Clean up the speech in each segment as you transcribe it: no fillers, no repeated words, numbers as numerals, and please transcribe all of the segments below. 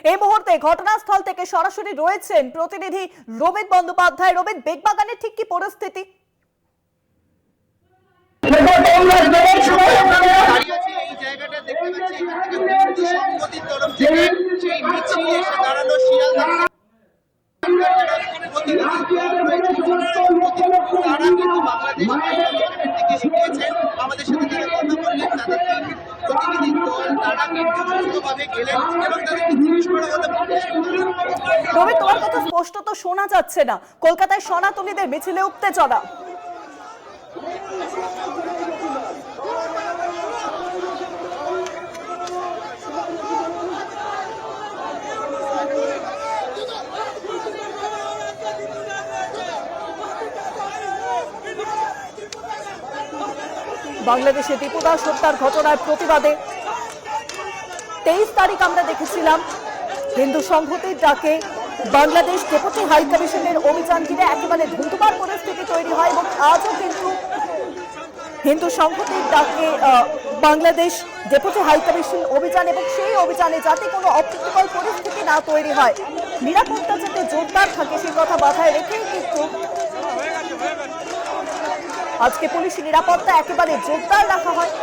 এই মুহূর্তে ঘটনাস্থল থেকে সরাসরি রয়েছেন প্রতিনিধি রোমিত বন্দ্যোপাধ্যায়। রোমিত, বেগবাগানের ঠিক কি পরিস্থিতি? এই জায়গাটা দেখতে পাচ্ছি এখান থেকে হিন্দু সংহতির তরফ থেকে সেই মিছিল এসে দাঁড়ালো শিয়ালদা। তারা কিন্তু বাংলাদেশ থেকে এগিয়েছেন, আমাদের সাথে যারা কথা বললেন তাদের প্রতিনিধি দল তারা কিন্তু দ্রুতভাবে গেলেন এবং তাদেরকে জিজ্ঞেস করা হলো। রোমিত, তোমার কথা স্পষ্ট তো শোনা যাচ্ছে না। কলকাতায় সনাতনীদের মিছিলে উত্তেজনা। বাংলাদেশে দীপু দাস হত্যার ঘটনার প্রতিবাদে 23 তারিখ আমরা দেখেছিলাম হিন্দু সংহতির ডাকে বাংলাদেশ ডেপুটি হাই কমিশনের অভিযান ঘিরে একেবারে ধুন্ধুমার পরিস্থিতি তৈরি হয় এবং আজও কিন্তু হিন্দু সংহতির ডাকে বাংলাদেশ ডেপুটি হাই কমিশন অভিযান এবং সেই অভিযানে যাতে কোনো অপ্রীতিকর পরিস্থিতি না তৈরি হয়, নিরাপত্তা যাতে জোরদার থাকে সেই কথা মাথায় রেখেই কিন্তু আজকে পুলিশ নিরাপত্তা একেবারে জোরদার রাখা হয়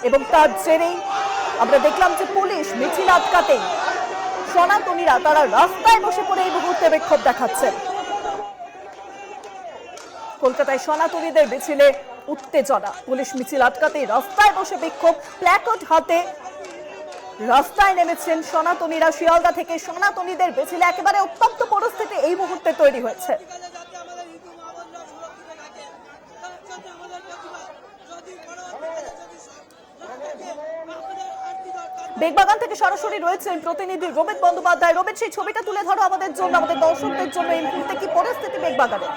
এবং তার জেরেই আমরা দেখলাম যে পুলিশ মিছিল আটকাতে সনাতনীরা তারা রাস্তায় বসে পড়ে এই মুহূর্তে বিক্ষোভ দেখাচ্ছেন। কলকাতায় সনাতনীদের মিছিলে উত্তেজনা, পুলিশ মিছিল আটকাতে রাস্তায় বসে বিক্ষোভ, প্ল্যাকার্ড হাতে রাস্তায় নেমেছেন সনাতনীরা। শিয়ালদা থেকে সনাতনীদের মিছিলে একেবারে উত্তপ্ত পরিস্থিতি এই মুহূর্তে তৈরি হয়েছে। বেগবাগান থেকে সরাসরি রয়েছেন প্রতিনিধি রোমিত বন্দ্যোপাধ্যায়। রোমিত, সেই ছবিটা তুলে ধরো আমাদের জন্য, আমাদের দর্শকদের জন্য এই মুহূর্তে কি পরিস্থিতি বেগবাগানে?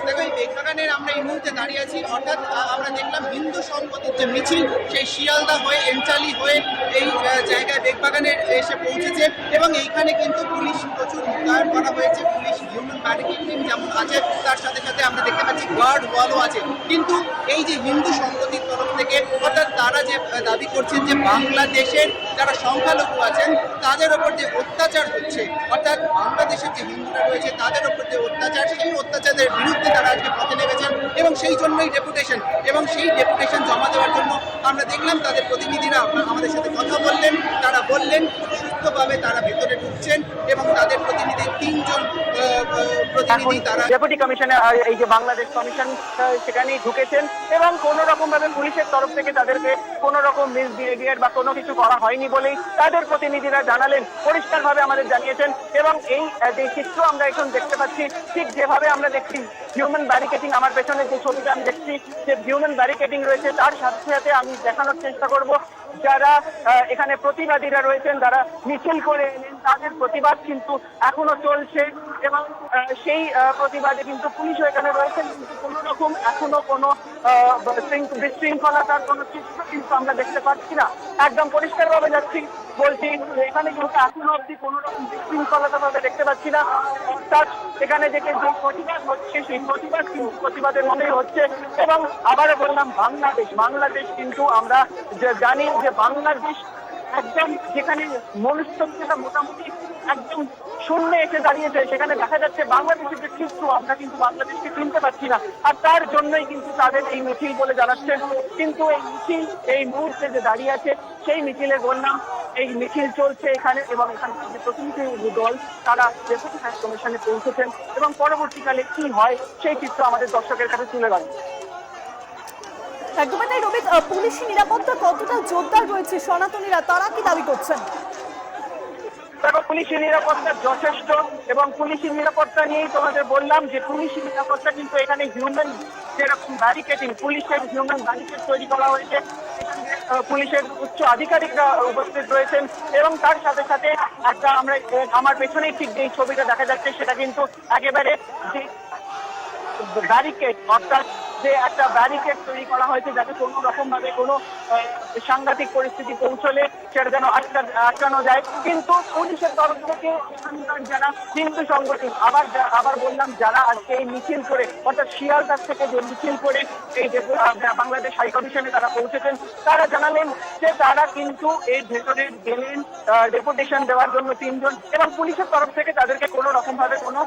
দেখো, এই বেগবাগানের আমরা এই মুহূর্তে দাঁড়িয়ে আছি, অর্থাৎ আমরা দেখলাম হিন্দু সংহতির যে মিছিল সেই শিয়ালদা হয়ে এনচালি হয়ে এই জায়গায় বেগবাগানে এসে পৌঁছেছে এবং এইখানে কিন্তু পুলিশ প্রচুর মোতায়েন করা হয়েছে। পুলিশ হিউম্যান ব্যারিকেডিং যেমন আছে তার সাথে সাথে আমরা দেখতে পাচ্ছি গার্ড ওয়ালও আছে। কিন্তু এই যে হিন্দু সংহতির তরফ থেকে অর্থাৎ তারা যে দাবি করছেন যে বাংলাদেশের যারা সংখ্যালঘু আছেন তাদের ওপর যে অত্যাচার হচ্ছে, অর্থাৎ বাংলাদেশের যে হিন্দুরা রয়েছে তাদের ওপর যে অত্যাচার, সেই অত্যাচারের বিরুদ্ধে তারা আজকে পথে নেমেছেন এবং সেই জন্যই ডেপুটেশন এবং সেই ডেপুটেশন জমা দেওয়ার জন্য আমরা দেখলাম তাদের প্রতিনিধিরা আমাদের সাথে কথা বললেন। তারা বললেন সুস্থভাবে তারা ভেতরে ঢুকছেন এবং তাদের প্রতিনিধি 3 জন প্রতিনিধি তারা ডেপুটি কমিশনে এই যে বাংলাদেশ কমিশন সেখানেই ঢুকেছেন এবং কোনো রকম ভাবে পুলিশের তরফ থেকে তাদেরকে কোনো রকম মিসবিহেভিয়ার বা কোনো কিছু করা হয়নি বলেই তাদের প্রতিনিধিরা জানালেন, পরিষ্কারভাবে আমাদের জানিয়েছেন। এবং এই যে চিত্র আমরা এখন দেখতে পাচ্ছি, ঠিক যেভাবে আমরা দেখছি হিউম্যান ব্যারিকেডিং, আমার পেছনে যে ছবিটা আমি দেখছি যে হিউম্যান ব্যারিকেডিং রয়েছে, তার সাথে সাথে আমি দেখানোর চেষ্টা করব যারা এখানে প্রতিবাদীরা রয়েছেন, যারা মিছিল করে এলেন, তাদের প্রতিবাদ কিন্তু এখনো চলছে এবং সেই প্রতিবাদে কিন্তু পুলিশও এখানে রয়েছেন, কিন্তু কোনো রকম এখনো কোনো বিশৃঙ্খলতার কোনো চিত্র কিন্তু আমরা দেখতে পাচ্ছি না। একদম পরিষ্কারভাবে যাচ্ছি বলছি, এখানে কিন্তু এখনো অব্দি কোনো রকম বিশৃঙ্খলতা ভাবে দেখতে পাচ্ছি না। অর্থাৎ এখানে থেকে যে প্রতিবাদ হচ্ছে সেই প্রতিবাদ কিন্তু প্রতিবাদের মধ্যেই হচ্ছে। এবং আবারও বললাম, বাংলাদেশ কিন্তু আমরা জানি যে বাংলাদেশ একদম যেখানে মনুষ্যত্বটা মোটামুটি একদম শূন্য এসে দাঁড়িয়েছে, সেখানে দেখা যাচ্ছে বাংলাদেশের যে চিত্র আমরা কিন্তু বাংলাদেশকে চিনতে পারছি না। আর তার জন্যই কিন্তু তাদের এই মিছিল বলে জানাচ্ছেন। কিন্তু এই মিছিল এই মুহূর্তে যে দাঁড়িয়ে আছে সেই মিছিলে বললাম এই মিছিল চলছে এখানে এবং এখানে যে প্রতিনিধি দল তারা ডেপুটি হাই কমিশনে পৌঁছেছেন এবং পরবর্তীকালে কি হয় সেই চিত্র আমাদের দর্শকের কাছে তুলে ধরেন। একদমই তাই রোমিত, পুলিশি নিরাপত্তা কতটা জোরদার রয়েছে, সনাতনীরা তারা কি দাবি করছেন? দেখো, পুলিশি নিরাপত্তা যথেষ্ট এবং পুলিশি নিরাপত্তা নিয়েই তোমাদের বললাম যে পুলিশি নিরাপত্তা কিন্তু এখানে হিউম্যান যেরকম ব্যারিকেডিং, পুলিশের হিউম্যান ব্যারিকেড তৈরি করা হয়েছে, পুলিশের উচ্চ আধিকারিকরা উপস্থিত রয়েছেন এবং তার সাথে সাথে একটা আমরা আমার পেছনেই ঠিক যে ছবিটা দেখা যাচ্ছে সেটা কিন্তু একেবারে যে ব্যারিকেড, অর্থাৎ যে একটা ব্যারিকেড তৈরি করা হয়েছে যাতে কোনো রকম ভাবে কোনো সাংঘাতিক পরিস্থিতি পৌঁছলে সেটা যেন আটকানো যায়, কিন্তু পুলিশের তরফ থেকে এখানকার যারা হিন্দু সংগঠন আবার বললাম যারা আজকে এই মিছিল করে অর্থাৎ শিয়ালদাহ থেকে যে মিছিল করে এই যে বাংলাদেশ হাই কমিশনে তারা পৌঁছেছেন, তারা জানালেন যে তারা কিন্তু এই ভেতরে গেলেন ডেপুটেশন দেওয়ার জন্য 3 জন, এবং পুলিশের তরফ থেকে তাদেরকে কোনো রকম ভাবে কোনো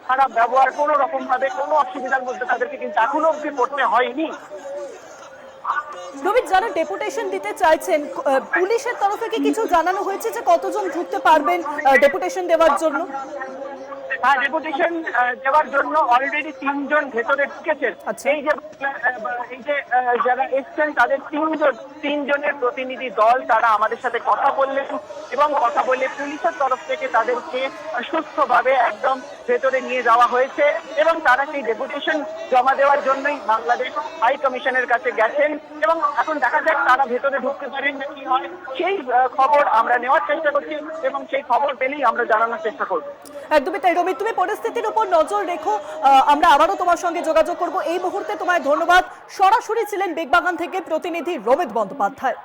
খারাপ ব্যবহার, কোনো রকম ভাবে কোনো অসুবিধার মধ্যে তাদেরকে কিন্তু এখনো অব্দি পড়তে হয়নি। রবি, যারা ডেপুটেশন দিতে চাইছেন পুলিশের তরফ থেকে কিছু জানানো হয়েছে যে কতজন ঢুকতে পারবেন ডেপুটেশন দেওয়ার জন্য? হ্যাঁ, ডেপুটেশন দেওয়ার জন্য অলরেডি 3 জন ভেতরে ঢুকেছেন। আচ্ছা। এই যে যারা এসছেন তাদের 3 জনের প্রতিনিধি দল তারা আমাদের সাথে কথা বললেন এবং কথা বলে পুলিশের তরফ থেকে তাদেরকে সুস্থভাবে একদম ভেতরে নিয়ে যাওয়া হয়েছে এবং তারা সেই ডেপুটেশন জমা দেওয়ার জন্যই বাংলাদেশ হাই কমিশনের কাছে গেছেন এবং এখন দেখা যাক তারা ভেতরে ঢুকতে পারেন না কি হয়, সেই খবর আমরা নেওয়ার চেষ্টা করছি এবং সেই খবর পেলেই আমরা জানানোর চেষ্টা করব। একদমই তাই রবি, তুমি পরিস্থিতির উপর নজর রেখো, আমরা আবারও তোমার সঙ্গে যোগাযোগ করব। এই মুহূর্তে তোমায় ধন্যবাদ। সরাসরি ছিলেন বেগবাগান থেকে প্রতিনিধি রোমিত বন্দ্যোপাধ্যায়।